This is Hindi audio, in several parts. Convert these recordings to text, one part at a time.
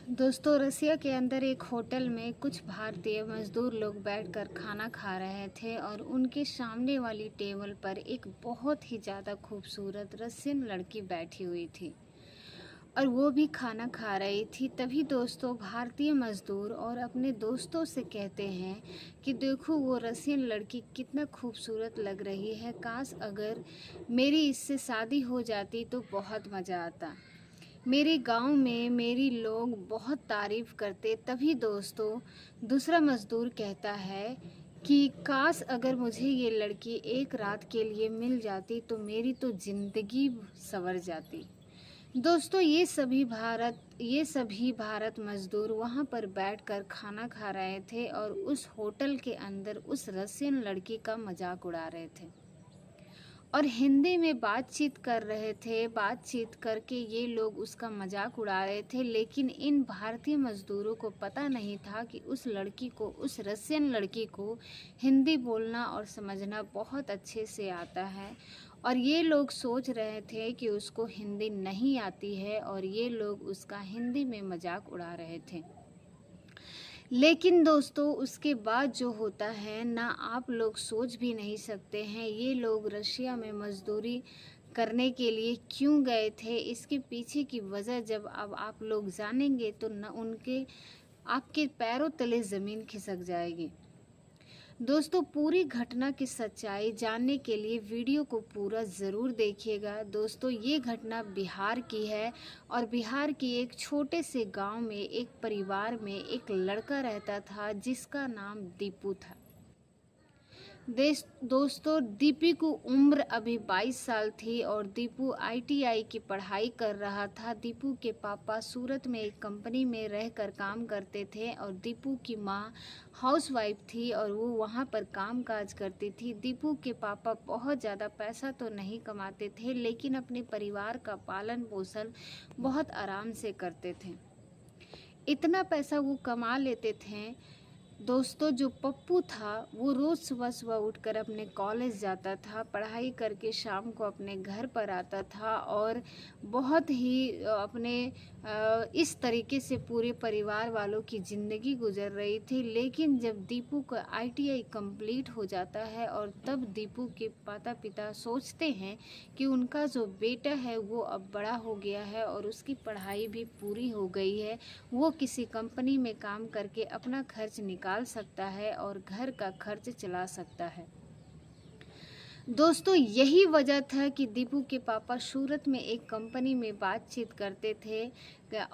दोस्तों, रसिया के अंदर एक होटल में कुछ भारतीय मजदूर लोग बैठकर खाना खा रहे थे और उनके सामने वाली टेबल पर एक बहुत ही ज़्यादा खूबसूरत रसियन लड़की बैठी हुई थी और वो भी खाना खा रही थी। तभी दोस्तों, भारतीय मजदूर और अपने दोस्तों से कहते हैं कि देखो, वो रसियन लड़की कितना खूबसूरत लग रही है। काश अगर मेरी इससे शादी हो जाती तो बहुत मज़ा आता। मेरे गांव में मेरी लोग बहुत तारीफ़ करते। तभी दोस्तों, दूसरा मज़दूर कहता है कि काश अगर मुझे ये लड़की एक रात के लिए मिल जाती तो मेरी तो ज़िंदगी संवर जाती। दोस्तों, ये सभी भारत मज़दूर वहाँ पर बैठकर खाना खा रहे थे और उस होटल के अंदर उस रसियन लड़की का मजाक उड़ा रहे थे और हिंदी में बातचीत कर रहे थे। बातचीत करके ये लोग उसका मजाक उड़ा रहे थे, लेकिन इन भारतीय मज़दूरों को पता नहीं था कि उस रसियन लड़की को हिंदी बोलना और समझना बहुत अच्छे से आता है। और ये लोग सोच रहे थे कि उसको हिंदी नहीं आती है और ये लोग उसका हिंदी में मजाक उड़ा रहे थे। लेकिन दोस्तों, उसके बाद जो होता है ना, आप लोग सोच भी नहीं सकते हैं। ये लोग रशिया में मज़दूरी करने के लिए क्यों गए थे, इसके पीछे की वजह जब अब आप लोग जानेंगे तो आपके पैरों तले ज़मीन खिसक जाएगी। दोस्तों, पूरी घटना की सच्चाई जानने के लिए वीडियो को पूरा ज़रूर देखिएगा। दोस्तों, ये घटना बिहार की है और बिहार की एक छोटे से गांव में एक परिवार में एक लड़का रहता था जिसका नाम दीपू था। दोस्तों, दीपी को उम्र अभी 22 साल थी और दीपू आईटीआई की पढ़ाई कर रहा था। दीपू के पापा सूरत में एक कंपनी में रहकर काम करते थे और दीपू की माँ हाउसवाइफ थी और वो वहाँ पर काम काज करती थी। दीपू के पापा बहुत ज़्यादा पैसा तो नहीं कमाते थे, लेकिन अपने परिवार का पालन पोषण बहुत आराम से करते थे। इतना पैसा वो कमा लेते थे दोस्तों, जो पप्पू था वो रोज़ सुबह सुबह उठकर अपने कॉलेज जाता था, पढ़ाई करके शाम को अपने घर पर आता था और बहुत ही इस तरीके से पूरे परिवार वालों की ज़िंदगी गुजर रही थी। लेकिन जब दीपू का आईटीआई कंप्लीट हो जाता है और तब दीपू के माता पिता सोचते हैं कि उनका जो बेटा है वो अब बड़ा हो गया है और उसकी पढ़ाई भी पूरी हो गई है, वो किसी कंपनी में काम करके अपना खर्च निकाल सकता है और घर का खर्च चला सकता है। दोस्तों, यही वजह था कि दीपू के पापा सूरत में एक कंपनी में बातचीत करते थे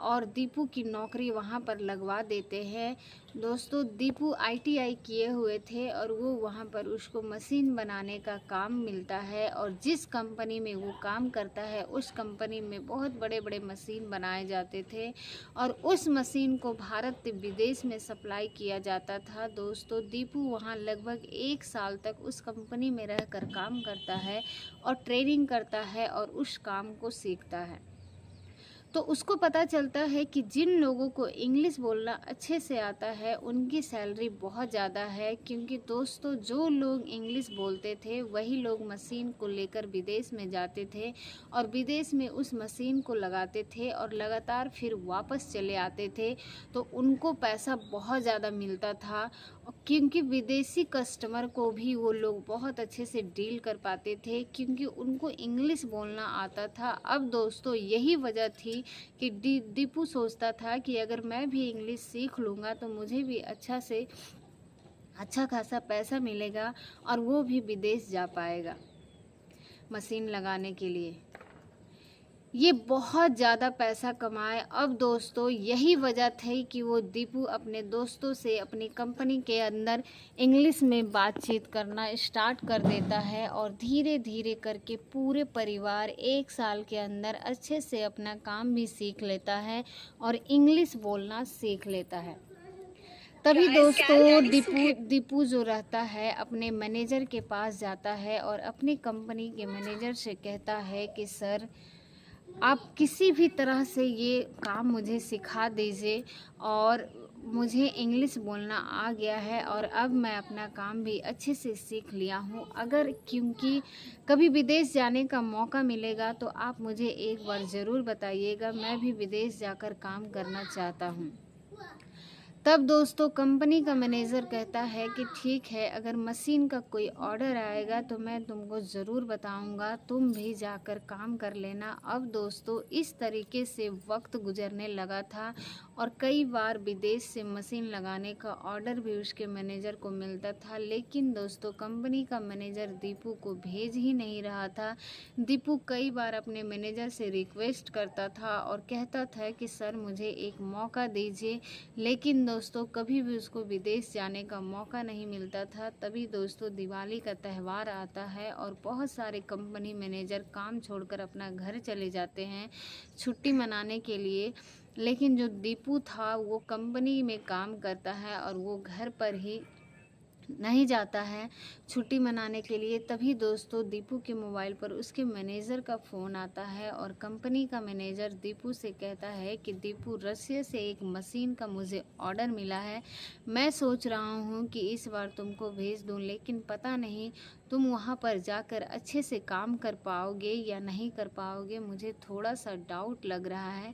और दीपू की नौकरी वहां पर लगवा देते हैं। दोस्तों, दीपू आईटीआई किए हुए थे और वो वहां पर उसको मशीन बनाने का काम मिलता है और जिस कंपनी में वो काम करता है उस कंपनी में बहुत बड़े बड़े मशीन बनाए जाते थे और उस मशीन को भारत से विदेश में सप्लाई किया जाता था। दोस्तों, दीपू वहाँ लगभग 1 साल तक उस कंपनी में रहकर काम करता है और ट्रेनिंग करता है और उस काम को सीखता है। तो उसको पता चलता है कि जिन लोगों को इंग्लिश बोलना अच्छे से आता है उनकी सैलरी बहुत ज़्यादा है, क्योंकि दोस्तों, जो लोग इंग्लिश बोलते थे वही लोग मशीन को लेकर विदेश में जाते थे और विदेश में उस मशीन को लगाते थे और लगातार फिर वापस चले आते थे, तो उनको पैसा बहुत ज़्यादा मिलता था, क्योंकि विदेशी कस्टमर को भी वो लोग बहुत अच्छे से डील कर पाते थे क्योंकि उनको इंग्लिश बोलना आता था। अब दोस्तों, यही वजह थी कि दीपू सोचता था कि अगर मैं भी इंग्लिश सीख लूँगा तो मुझे भी अच्छा खासा पैसा मिलेगा और वो भी विदेश जा पाएगा मशीन लगाने के लिए। ये बहुत ज़्यादा पैसा कमाए। अब दोस्तों, यही वजह थी कि वो दीपू अपने दोस्तों से अपनी कंपनी के अंदर इंग्लिश में बातचीत करना स्टार्ट कर देता है और धीरे धीरे करके पूरे परिवार 1 साल के अंदर अच्छे से अपना काम भी सीख लेता है और इंग्लिश बोलना सीख लेता है। तभी दोस्तों, दीपू जो रहता है अपने मैनेजर के पास जाता है और अपनी कंपनी के मैनेजर से कहता है कि सर, आप किसी भी तरह से ये काम मुझे सिखा दीजिए और मुझे इंग्लिश बोलना आ गया है और अब मैं अपना काम भी अच्छे से सीख लिया हूँ। अगर क्योंकि कभी विदेश जाने का मौका मिलेगा तो आप मुझे एक बार ज़रूर बताइएगा, मैं भी विदेश जाकर काम करना चाहता हूँ। तब दोस्तों कंपनी का मैनेजर कहता है कि ठीक है, अगर मशीन का कोई ऑर्डर आएगा तो मैं तुमको ज़रूर बताऊंगा, तुम भी जाकर काम कर लेना। अब दोस्तों इस तरीके से वक्त गुजरने लगा था और कई बार विदेश से मशीन लगाने का ऑर्डर भी उसके मैनेजर को मिलता था, लेकिन दोस्तों कंपनी का मैनेजर दीपू को भेज ही नहीं रहा था। दीपू कई बार अपने मैनेजर से रिक्वेस्ट करता था और कहता था कि सर मुझे एक मौका दीजिए, लेकिन दोस्तों कभी भी उसको विदेश जाने का मौका नहीं मिलता था। तभी दोस्तों दिवाली का त्यौहार आता है और बहुत सारे कंपनी मैनेजर काम छोड़कर अपना घर चले जाते हैं छुट्टी मनाने के लिए, लेकिन जो दीपू था वो कंपनी में काम करता है और वो घर पर ही नहीं जाता है छुट्टी मनाने के लिए। तभी दोस्तों दीपू के मोबाइल पर उसके मैनेजर का फ़ोन आता है और कंपनी का मैनेजर दीपू से कहता है कि दीपू, रसिया से एक मशीन का मुझे ऑर्डर मिला है, मैं सोच रहा हूँ कि इस बार तुमको भेज दूँ, लेकिन पता नहीं तुम वहाँ पर जाकर अच्छे से काम कर पाओगे या नहीं कर पाओगे, मुझे थोड़ा सा डाउट लग रहा है।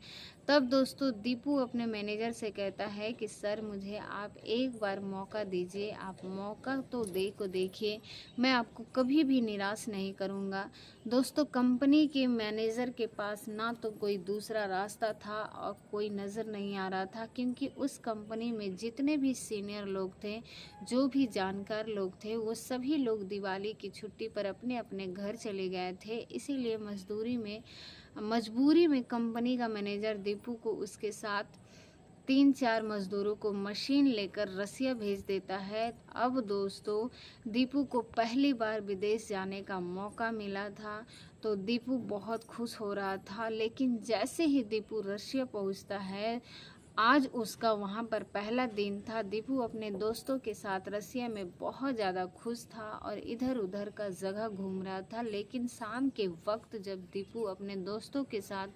तब दोस्तों दीपू अपने मैनेजर से कहता है कि सर मुझे आप एक बार मौका दीजिए, आप मौका तो देखिए, मैं आपको कभी भी निराश नहीं करूँगा। दोस्तों कंपनी के मैनेजर के पास ना तो कोई दूसरा रास्ता था और कोई नज़र नहीं आ रहा था, क्योंकि उस कंपनी में जितने भी सीनियर लोग थे, जो भी जानकार लोग थे, वो सभी लोग दिवाली की छुट्टी पर अपने अपने घर चले गए थे। इसीलिए मजबूरी में कंपनी का मैनेजर दीपू को उसके साथ 3-4 मजदूरों को मशीन लेकर रसिया भेज देता है। अब दोस्तों दीपू को पहली बार विदेश जाने का मौका मिला था तो दीपू बहुत खुश हो रहा था, लेकिन जैसे ही दीपू रसिया पहुंचता है, आज उसका वहाँ पर पहला दिन था। दीपू अपने दोस्तों के साथ रसिया में बहुत ज़्यादा खुश था और इधर उधर का जगह घूम रहा था, लेकिन शाम के वक्त जब दीपू अपने दोस्तों के साथ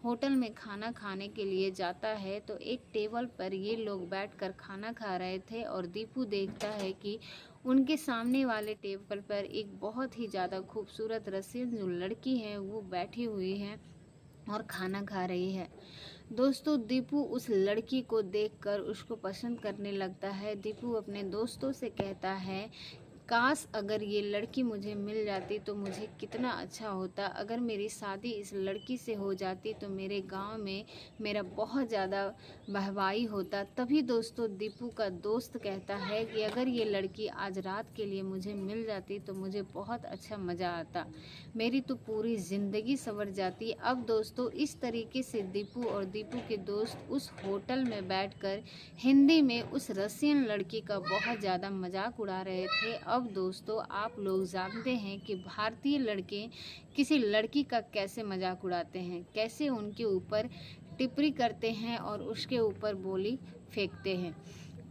होटल में खाना खाने के लिए जाता है तो एक टेबल पर ये लोग बैठकर खाना खा रहे थे और दीपू देखता है कि उनके सामने वाले टेबल पर एक बहुत ही ज़्यादा खूबसूरत रसियन जो लड़की है वो बैठी हुई है और खाना खा रही है। दोस्तों दीपू उस लड़की को देखकर उसको पसंद करने लगता है। दीपू अपने दोस्तों से कहता है, काश अगर ये लड़की मुझे मिल जाती तो मुझे कितना अच्छा होता, अगर मेरी शादी इस लड़की से हो जाती तो मेरे गांव में मेरा बहुत ज़्यादा वाहवाही होता। तभी दोस्तों दीपू का दोस्त कहता है कि अगर ये लड़की आज रात के लिए मुझे मिल जाती तो मुझे बहुत अच्छा मज़ा आता, मेरी तो पूरी ज़िंदगी संवर जाती। अब दोस्तों इस तरीके से दीपू और दीपू के दोस्त उस होटल में बैठकर हिंदी में उस रसियन लड़की का बहुत ज़्यादा मजाक उड़ा रहे थे। अब दोस्तों आप लोग जानते हैं कि भारतीय लड़के किसी लड़की का कैसे मजाक उड़ाते हैं, कैसे उनके ऊपर टिप्पणी करते हैं और उसके ऊपर बोली फेंकते हैं।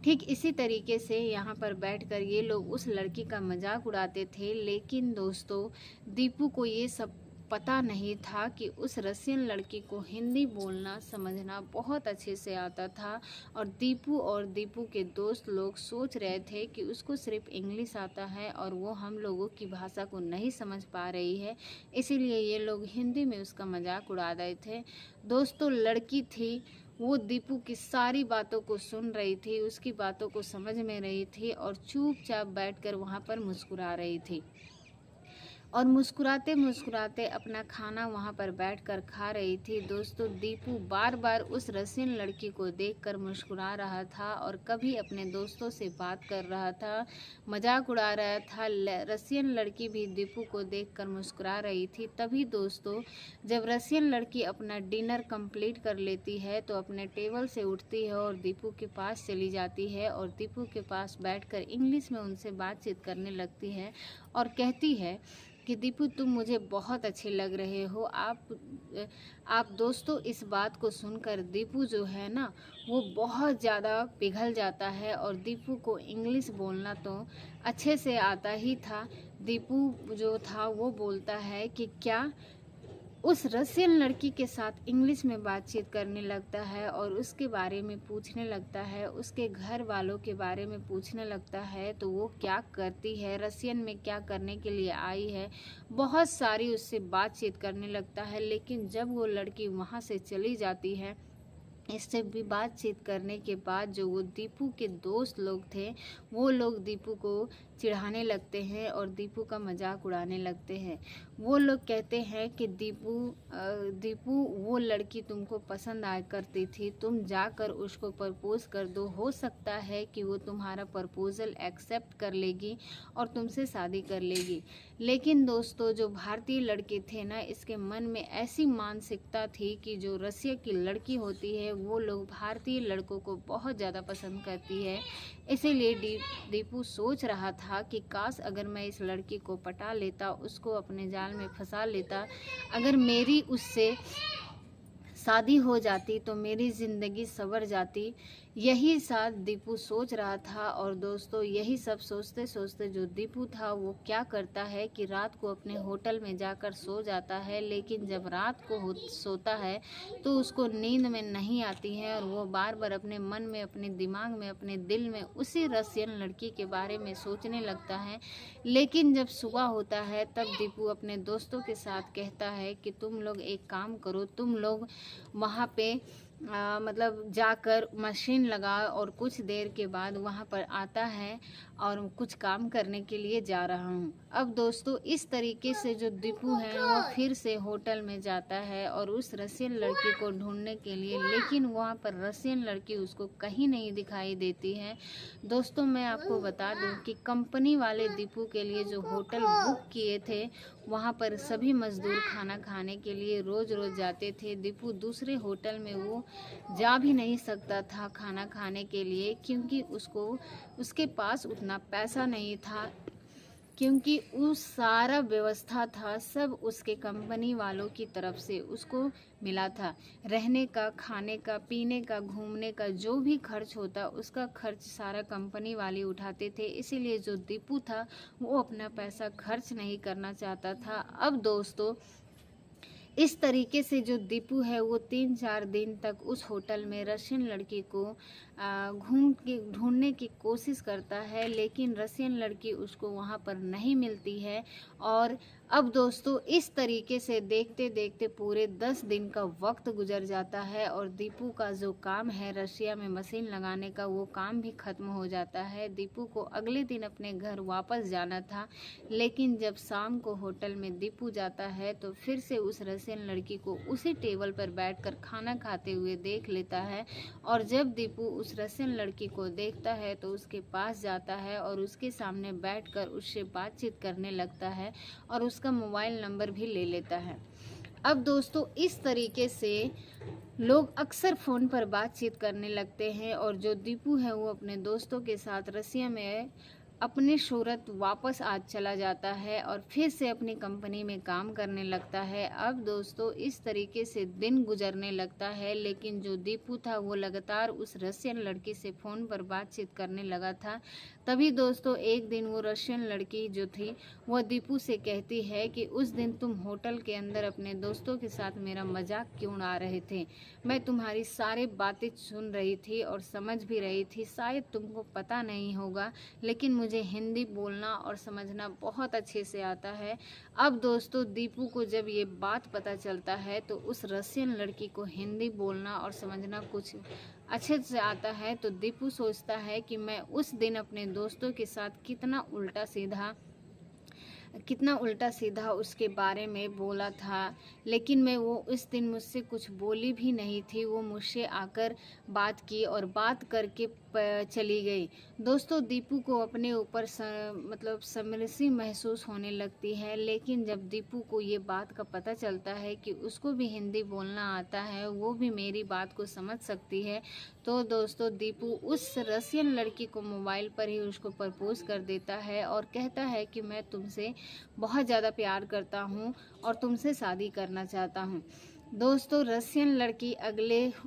ठीक इसी तरीके से यहाँ पर बैठकर ये लोग उस लड़की का मजाक उड़ाते थे, लेकिन दोस्तों दीपू को ये सब पता नहीं था कि उस रसियन लड़की को हिंदी बोलना समझना बहुत अच्छे से आता था और दीपू के दोस्त लोग सोच रहे थे कि उसको सिर्फ इंग्लिश आता है और वो हम लोगों की भाषा को नहीं समझ पा रही है, इसीलिए ये लोग हिंदी में उसका मजाक उड़ा रहे थे। दोस्तों लड़की थी वो दीपू की सारी बातों को सुन रही थी, उसकी बातों को समझ में रही थी और चुपचाप बैठकर वहाँ पर मुस्कुरा रही थी और मुस्कुराते मुस्कुराते अपना खाना वहाँ पर बैठकर खा रही थी। दोस्तों दीपू बार बार उस रसियन लड़की को देखकर मुस्कुरा रहा था और कभी अपने दोस्तों से बात कर रहा था, मजाक उड़ा रहा था। रसियन लड़की भी दीपू को देखकर मुस्कुरा रही थी। तभी दोस्तों जब रसियन लड़की अपना डिनर कंप्लीट कर लेती है तो अपने टेबल से उठती है और दीपू के पास चली जाती है और दीपू के पास बैठकर इंग्लिश में उनसे बातचीत करने लगती है और कहती है कि दीपू तुम मुझे बहुत अच्छे लग रहे हो। आप दोस्तों इस बात को सुनकर दीपू जो है ना वो बहुत ज़्यादा पिघल जाता है और दीपू को इंग्लिश बोलना तो अच्छे से आता ही था। दीपू जो था वो बोलता है कि क्या उस रशियन लड़की के साथ इंग्लिश में बातचीत करने लगता है और उसके बारे में पूछने लगता है, उसके घर वालों के बारे में पूछने लगता है। तो वो क्या करती है, रशियन में क्या करने के लिए आई है, बहुत सारी उससे बातचीत करने लगता है। लेकिन जब वो लड़की वहाँ से चली जाती है, इससे भी बातचीत करने के बाद जो वो दीपू के दोस्त लोग थे, वो लोग दीपू को चिढ़ाने लगते हैं और दीपू का मजाक उड़ाने लगते हैं। वो लोग कहते हैं कि दीपू वो लड़की तुमको पसंद आया करती थी, तुम जाकर उसको प्रपोज कर दो, हो सकता है कि वो तुम्हारा प्रपोजल एक्सेप्ट कर लेगी और तुमसे शादी कर लेगी। लेकिन दोस्तों, जो भारतीय लड़के थे ना, इसके मन में ऐसी मानसिकता थी कि जो रसिया की लड़की होती है वो लोग भारतीय लड़कों को बहुत ज़्यादा पसंद करती है। इसीलिए दीपू सोच रहा था कि काश अगर मैं इस लड़की को पटा लेता, उसको अपने जाल में फंसा लेता, अगर मेरी उससे शादी हो जाती तो मेरी ज़िंदगी संवर जाती। यही साथ दीपू सोच रहा था। और दोस्तों, यही सब सोचते सोचते जो दीपू था वो क्या करता है कि रात को अपने होटल में जाकर सो जाता है। लेकिन जब रात को सोता है तो उसको नींद में नहीं आती है और वो बार बार अपने मन में, अपने दिमाग में, अपने दिल में उसी रसियन लड़की के बारे में सोचने लगता है। लेकिन जब सुबह होता है तब दीपू अपने दोस्तों के साथ कहता है कि तुम लोग एक काम करो, तुम लोग वहाँ पे मतलब जाकर मशीन लगाओ। और कुछ देर के बाद वहाँ पर आता है और कुछ काम करने के लिए जा रहा हूँ। अब दोस्तों, इस तरीके से जो दीपू है वो फिर से होटल में जाता है और उस रसियन लड़की को ढूंढने के लिए, लेकिन वहाँ पर रसियन लड़की उसको कहीं नहीं दिखाई देती है। दोस्तों, मैं आपको बता दूं कि कंपनी वाले दीपू के लिए जो होटल बुक किए थे, वहाँ पर सभी मजदूर खाना खाने के लिए रोज़ रोज़ जाते थे। दीपू दूसरे होटल में वो जा भी नहीं सकता था खाना खाने के लिए, क्योंकि उसके पास उतना पैसा नहीं था, क्योंकि उस सारा व्यवस्था था सब उसके कंपनी वालों की तरफ से उसको मिला था। रहने का, खाने का, पीने का, घूमने का जो भी खर्च होता उसका खर्च सारा कंपनी वाले उठाते थे। इसीलिए जो दीपू था वो अपना पैसा खर्च नहीं करना चाहता था। अब दोस्तों, इस तरीके से जो दीपू है वो 3-4 दिन तक उस होटल में रशियन लड़की को घूम के ढूंढने की कोशिश करता है, लेकिन रशियन लड़की उसको वहाँ पर नहीं मिलती है। और अब दोस्तों, इस तरीके से देखते देखते पूरे 10 दिन का वक्त गुजर जाता है और दीपू का जो काम है रशिया में मशीन लगाने का, वो काम भी ख़त्म हो जाता है। दीपू को अगले दिन अपने घर वापस जाना था, लेकिन जब शाम को होटल में दीपू जाता है तो फिर से उस रशियन लड़की को उसी टेबल पर बैठकर खाना खाते हुए देख लेता है। और जब दीपू उस रशियन लड़की को देखता है तो उसके पास जाता है और उसके सामने बैठकर उससे बातचीत करने लगता है और उसका मोबाइल नंबर भी ले लेता है। अब दोस्तों, इस तरीके से लोग अक्सर फ़ोन पर बातचीत करने लगते हैं और जो दीपू है वो अपने दोस्तों के साथ रसिया में अपने सूरत वापस आज चला जाता है और फिर से अपनी कंपनी में काम करने लगता है। अब दोस्तों, इस तरीके से दिन गुजरने लगता है, लेकिन जो दीपू था वो लगातार उस रशियन लड़की से फ़ोन पर बातचीत करने लगा था। तभी दोस्तों, एक दिन वो रशियन लड़की जो थी वो दीपू से कहती है कि उस दिन तुम होटल के अंदर अपने दोस्तों के साथ मेरा मजाक क्यों उड़ा रहे थे। मैं तुम्हारी सारी बातें सुन रही थी और समझ भी रही थी। शायद तुमको पता नहीं होगा, लेकिन मुझे हिंदी बोलना और समझना बहुत अच्छे से आता है। अब दोस्तों, दीपू को जब ये बात पता चलता है तो उस रशियन लड़की को हिंदी बोलना और समझना कुछ अच्छे से आता है, तो दीपू सोचता है कि मैं उस दिन अपने दोस्तों के साथ कितना उल्टा सीधा उसके बारे में बोला था। लेकिन मैं वो इस दिन मुझसे कुछ बोली भी नहीं थी। वो मुझसे आकर बात की और बात करके चली गई। दोस्तों, दीपू को अपने ऊपर मतलब शर्मिंदगी महसूस होने लगती है। लेकिन जब दीपू को ये बात का पता चलता है कि उसको भी हिंदी बोलना आता है, वो भी मेरी बात को समझ सकती है, तो दोस्तों, दीपू उस रशियन लड़की को मोबाइल पर ही उसको प्रपोज कर देता है और कहता है कि मैं तुमसे बहुत ज़्यादा प्यार करता हूँ और तुमसे शादी करना चाहता हूँ। दोस्तों, रशियन लड़की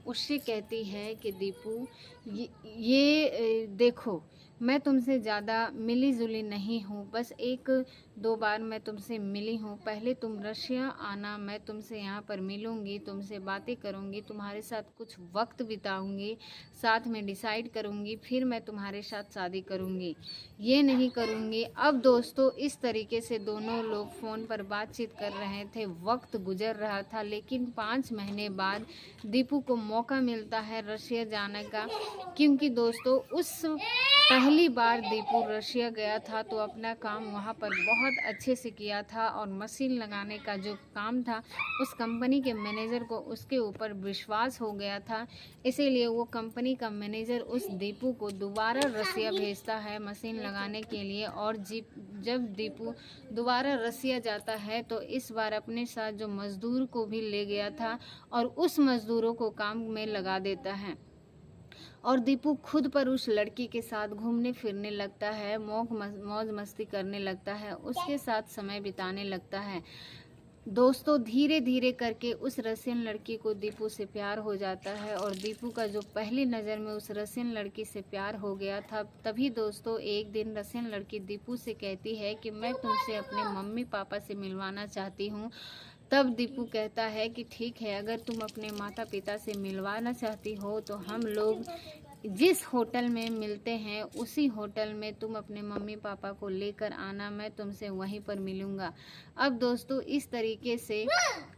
उससे कहती है कि दीपू, ये देखो, मैं तुमसे ज़्यादा मिली-जुली नहीं हूँ, बस 1-2 बार मैं तुमसे मिली हूँ। पहले तुम रशिया आना, मैं तुमसे यहाँ पर मिलूँगी, तुमसे बातें करूँगी, तुम्हारे साथ कुछ वक़्त बिताऊँगी, साथ में डिसाइड करूँगी, फिर मैं तुम्हारे साथ शादी करूँगी। ये नहीं करूँगी। अब दोस्तों इस तरीके से दोनों लोग फ़ोन पर बातचीत कर रहे थे, वक़्त गुज़र रहा था, लेकिन 5 महीने बाद दीपू को मौका मिलता है रशिया जाने का, क्योंकि दोस्तों उस पहली बार दीपू रशिया गया था तो अपना काम वहाँ पर बहुत अच्छे से किया था, और मशीन लगाने का जो काम था उस कंपनी के मैनेजर को उसके ऊपर विश्वास हो गया था। इसीलिए वो कंपनी का मैनेजर उस दीपू को दोबारा रशिया भेजता है मशीन लगाने के लिए। और जब दीपू दोबारा रशिया जाता है तो इस बार अपने साथ जो मज़दूर को भी ले गया था और उस मज़दूरों को काम में लगा देता है, और दीपू खुद पर उस लड़की के साथ घूमने फिरने लगता है, मौज मस्ती करने लगता है, उसके साथ समय बिताने लगता है। दोस्तों धीरे धीरे करके उस रशियन लड़की को दीपू से प्यार हो जाता है, और दीपू का जो पहली नज़र में उस रशियन लड़की से प्यार हो गया था, तभी दोस्तों एक दिन रशियन लड़की दीपू से कहती है कि मैं तुमसे अपने मम्मी पापा से मिलवाना चाहती हूँ। तब दीपू कहता है कि ठीक है, अगर तुम अपने माता पिता से मिलवाना चाहती हो तो हम लोग जिस होटल में मिलते हैं उसी होटल में तुम अपने मम्मी पापा को लेकर आना, मैं तुमसे वहीं पर मिलूँगा। अब दोस्तों इस तरीके से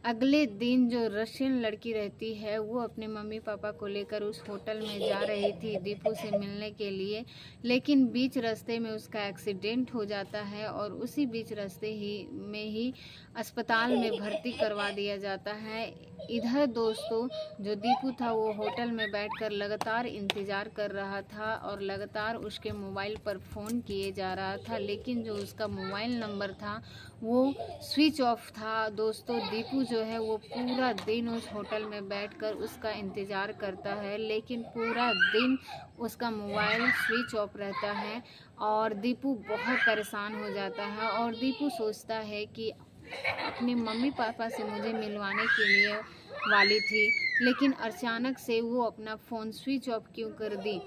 अगले दिन जो रशियन लड़की रहती है वो अपने मम्मी पापा को लेकर उस होटल में जा रही थी दीपू से मिलने के लिए, लेकिन बीच रास्ते में उसका एक्सीडेंट हो जाता है और उसी बीच रास्ते ही अस्पताल में भर्ती करवा दिया जाता है। इधर दोस्तों जो दीपू था वो होटल में बैठकर लगातार इंतज़ार कर रहा था और लगातार उसके मोबाइल पर फ़ोन किए जा रहा था, लेकिन जो उसका मोबाइल नंबर था वो स्विच ऑफ था। दोस्तों दीपू जो है वो पूरा दिन उस होटल में बैठकर उसका इंतज़ार करता है, लेकिन पूरा दिन उसका मोबाइल स्विच ऑफ रहता है और दीपू बहुत परेशान हो जाता है। और दीपू सोचता है कि अपने मम्मी पापा से मुझे मिलवाने के लिए वाली थी, लेकिन अचानक से वो अपना फ़ोन स्विच ऑफ क्यों कर दी,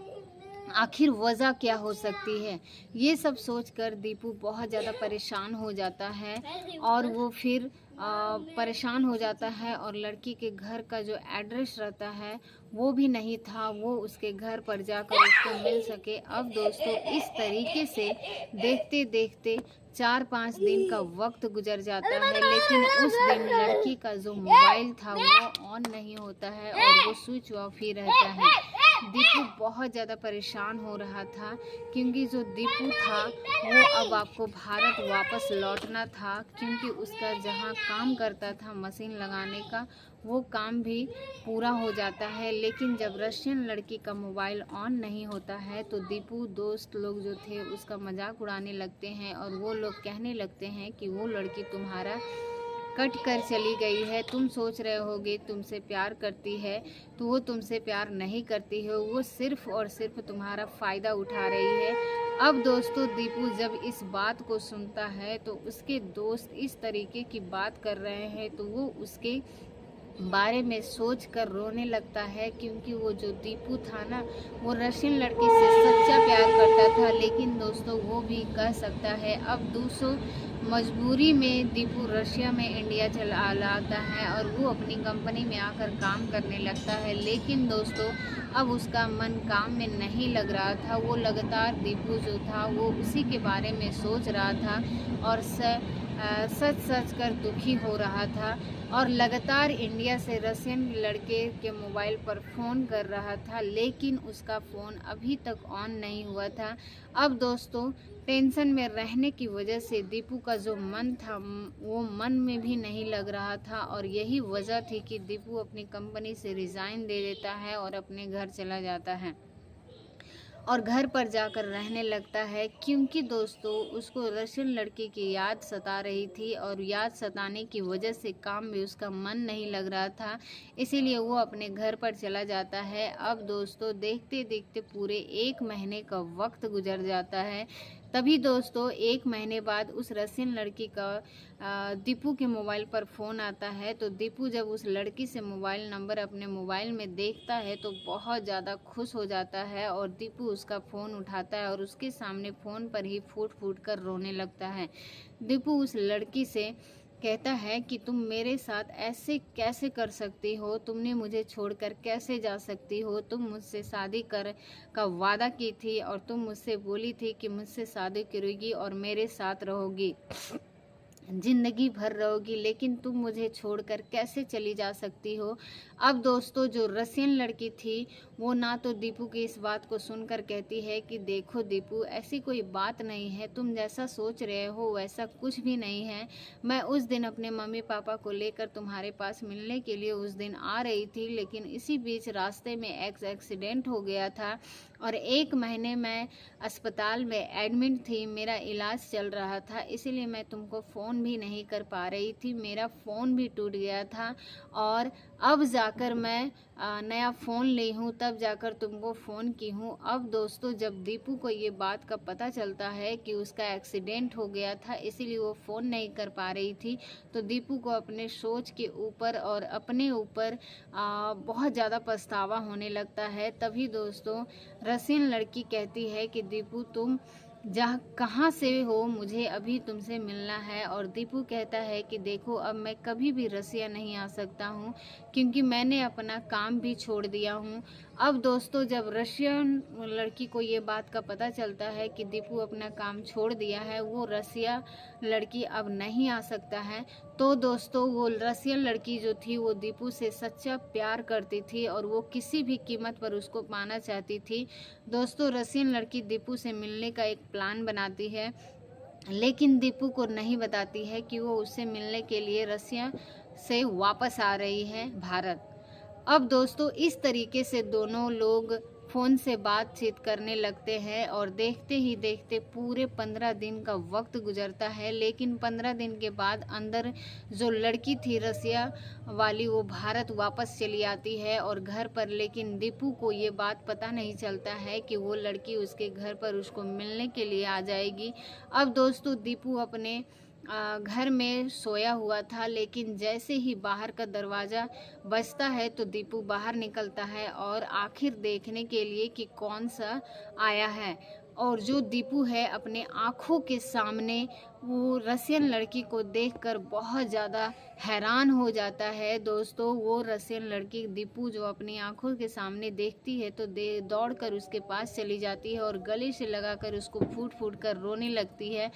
आखिर वजह क्या हो सकती है। ये सब सोचकर दीपू बहुत ज़्यादा परेशान हो जाता है, और वो फिर परेशान हो जाता है और लड़की के घर का जो एड्रेस रहता है वो भी नहीं था, वो उसके घर पर जाकर उसको मिल सके। अब दोस्तों इस तरीके से देखते देखते 4-5 दिन का वक्त गुजर जाता है, लेकिन उस दिन लड़की का जो मोबाइल था वो ऑन नहीं होता है और वो स्विच ऑफ ही रहता है। दीपू बहुत ज़्यादा परेशान हो रहा था, क्योंकि जो दीपू था वो अब आपको भारत वापस लौटना था, क्योंकि उसका जहाँ काम करता था मशीन लगाने का वो काम भी पूरा हो जाता है। लेकिन जब रशियन लड़की का मोबाइल ऑन नहीं होता है तो दीपू दोस्त लोग जो थे उसका मजाक उड़ाने लगते हैं, और वो लोग कहने लगते हैं कि वो लड़की तुम्हारा कट कर चली गई है, तुम सोच रहे होगे तुमसे प्यार करती है, तो वो तुमसे प्यार नहीं करती है, वो सिर्फ़ और सिर्फ तुम्हारा फ़ायदा उठा रही है। अब दोस्तों दीपू जब इस बात को सुनता है तो उसके दोस्त इस तरीके की बात कर रहे हैं तो वो उसके बारे में सोच कर रोने लगता है, क्योंकि वो जो दीपू था ना वो रशियन लड़की से सच्चा प्यार करता था, लेकिन दोस्तों वो भी कह सकता है अब दूसरों मजबूरी में दीपू रशिया में इंडिया चला आता है और वो अपनी कंपनी में आकर काम करने लगता है। लेकिन दोस्तों अब उसका मन काम में नहीं लग रहा था, वो लगातार दीपू जो था वो उसी के बारे में सोच रहा था और सच कर दुखी हो रहा था, और लगातार इंडिया से रशियन लड़के के मोबाइल पर फ़ोन कर रहा था, लेकिन उसका फ़ोन अभी तक ऑन नहीं हुआ था। अब दोस्तों टेंशन में रहने की वजह से दीपू का जो मन था वो मन में भी नहीं लग रहा था, और यही वजह थी कि दीपू अपनी कंपनी से रिज़ाइन दे देता है और अपने घर चला जाता है और घर पर जाकर रहने लगता है, क्योंकि दोस्तों उसको रशियन लड़की की याद सता रही थी और याद सताने की वजह से काम में उसका मन नहीं लग रहा था, इसीलिए वो अपने घर पर चला जाता है। अब दोस्तों देखते देखते पूरे 1 महीने का वक्त गुजर जाता है, तभी दोस्तों 1 महीने बाद उस रशियन लड़की का दीपू के मोबाइल पर फ़ोन आता है। तो दीपू जब उस लड़की से मोबाइल नंबर अपने मोबाइल में देखता है तो बहुत ज़्यादा खुश हो जाता है और दीपू उसका फ़ोन उठाता है और उसके सामने फ़ोन पर ही फूट फूट कर रोने लगता है। दीपू उस लड़की से कहता है कि तुम मेरे साथ ऐसे कैसे कर सकती हो, तुमने मुझे छोड़कर कैसे जा सकती हो, तुम मुझसे शादी कर का वादा की थी और तुम मुझसे बोली थी कि मुझसे शादी करोगी और मेरे साथ रहोगी, जिंदगी भर रहोगी, लेकिन तुम मुझे छोड़कर कैसे चली जा सकती हो। अब दोस्तों जो रशियन लड़की थी वो ना तो दीपू की इस बात को सुनकर कहती है कि देखो दीपू, ऐसी कोई बात नहीं है, तुम जैसा सोच रहे हो वैसा कुछ भी नहीं है। मैं उस दिन अपने मम्मी पापा को लेकर तुम्हारे पास मिलने के लिए उस दिन आ रही थी, लेकिन इसी बीच रास्ते में एक्सीडेंट हो गया था और 1 महीने मैं अस्पताल में एडमिट थी, मेरा इलाज चल रहा था, इसीलिए मैं तुमको फ़ोन भी नहीं कर पा रही थी, मेरा फ़ोन भी टूट गया था और अब जाकर मैं नया फ़ोन ली हूँ, तब जाकर तुमको फ़ोन की हूँ। अब दोस्तों जब दीपू को ये बात का पता चलता है कि उसका एक्सीडेंट हो गया था इसीलिए वो फ़ोन नहीं कर पा रही थी, तो दीपू को अपने सोच के ऊपर और अपने ऊपर बहुत ज़्यादा पछतावा होने लगता है। तभी दोस्तों रशियन लड़की कहती है कि दीपू तुम जहाँ कहाँ से हो, मुझे अभी तुमसे मिलना है। और दीपू कहता है कि देखो अब मैं कभी भी रसिया नहीं आ सकता हूँ क्योंकि मैंने अपना काम भी छोड़ दिया हूँ। अब दोस्तों जब रशियन लड़की को ये बात का पता चलता है कि दीपू अपना काम छोड़ दिया है, वो रसिया लड़की अब नहीं आ सकता है, तो दोस्तों वो रसियन लड़की जो थी वो दीपू से सच्चा प्यार करती थी और वो किसी भी कीमत पर उसको पाना चाहती थी। दोस्तों रसियन लड़की दीपू से मिलने का एक प्लान बनाती है, लेकिन दीपू को नहीं बताती है कि वो उससे मिलने के लिए रसिया से वापस आ रही है भारत। अब दोस्तों इस तरीके से दोनों लोग फ़ोन से बातचीत करने लगते हैं और देखते ही देखते पूरे 15 दिन का वक्त गुजरता है। लेकिन 15 दिन के बाद अंदर जो लड़की थी रसिया वाली वो भारत वापस चली आती है और घर पर, लेकिन दीपू को ये बात पता नहीं चलता है कि वो लड़की उसके घर पर उसको मिलने के लिए आ जाएगी। अब दोस्तों दीपू अपने घर में सोया हुआ था, लेकिन जैसे ही बाहर का दरवाज़ा बजता है तो दीपू बाहर निकलता है और आखिर देखने के लिए कि कौन सा आया है। और जो दीपू है अपने आँखों के सामने वो रसियन लड़की को देखकर बहुत ज़्यादा हैरान हो जाता है। दोस्तों वो रसियन लड़की दीपू जो अपनी आँखों के सामने देखती है तो दौड़कर उसके पास चली जाती है और गले से लगाकर उसको फूट फूट कर रोने लगती है।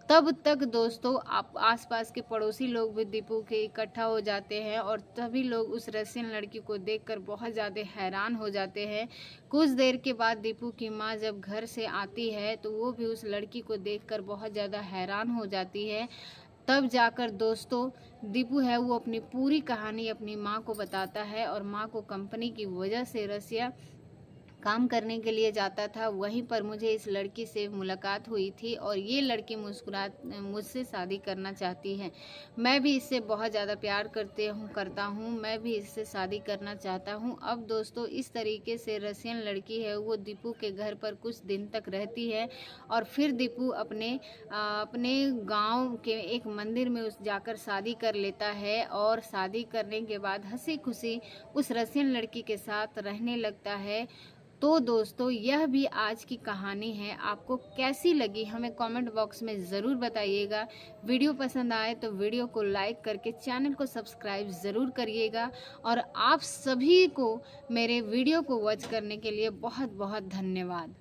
तब तक दोस्तों आप आसपास के पड़ोसी लोग भी दीपू के इकट्ठा हो जाते हैं और तभी लोग उस रशियन लड़की को देखकर बहुत ज़्यादा हैरान हो जाते हैं। कुछ देर के बाद दीपू की माँ जब घर से आती है तो वो भी उस लड़की को देखकर बहुत ज़्यादा हैरान हो जाती है। तब जाकर दोस्तों दीपू है वो अपनी पूरी कहानी अपनी माँ को बताता है और माँ को कंपनी की वजह से रसिया काम करने के लिए जाता था, वहीं पर मुझे इस लड़की से मुलाकात हुई थी और ये लड़की मुझसे शादी करना चाहती है। मैं भी इससे बहुत ज़्यादा प्यार करता हूँ, मैं भी इससे शादी करना चाहता हूँ। अब दोस्तों इस तरीके से रसियन लड़की है वो दीपू के घर पर कुछ दिन तक रहती है और फिर दीपू अपने गांव के एक मंदिर में जाकर शादी कर लेता है और शादी करने के बाद हंसी खुशी उस रसियन लड़की के साथ रहने लगता है। तो दोस्तों यह भी आज की कहानी है, आपको कैसी लगी हमें कमेंट बॉक्स में ज़रूर बताइएगा। वीडियो पसंद आए तो वीडियो को लाइक करके चैनल को सब्सक्राइब ज़रूर करिएगा और आप सभी को मेरे वीडियो को वॉच करने के लिए बहुत बहुत धन्यवाद।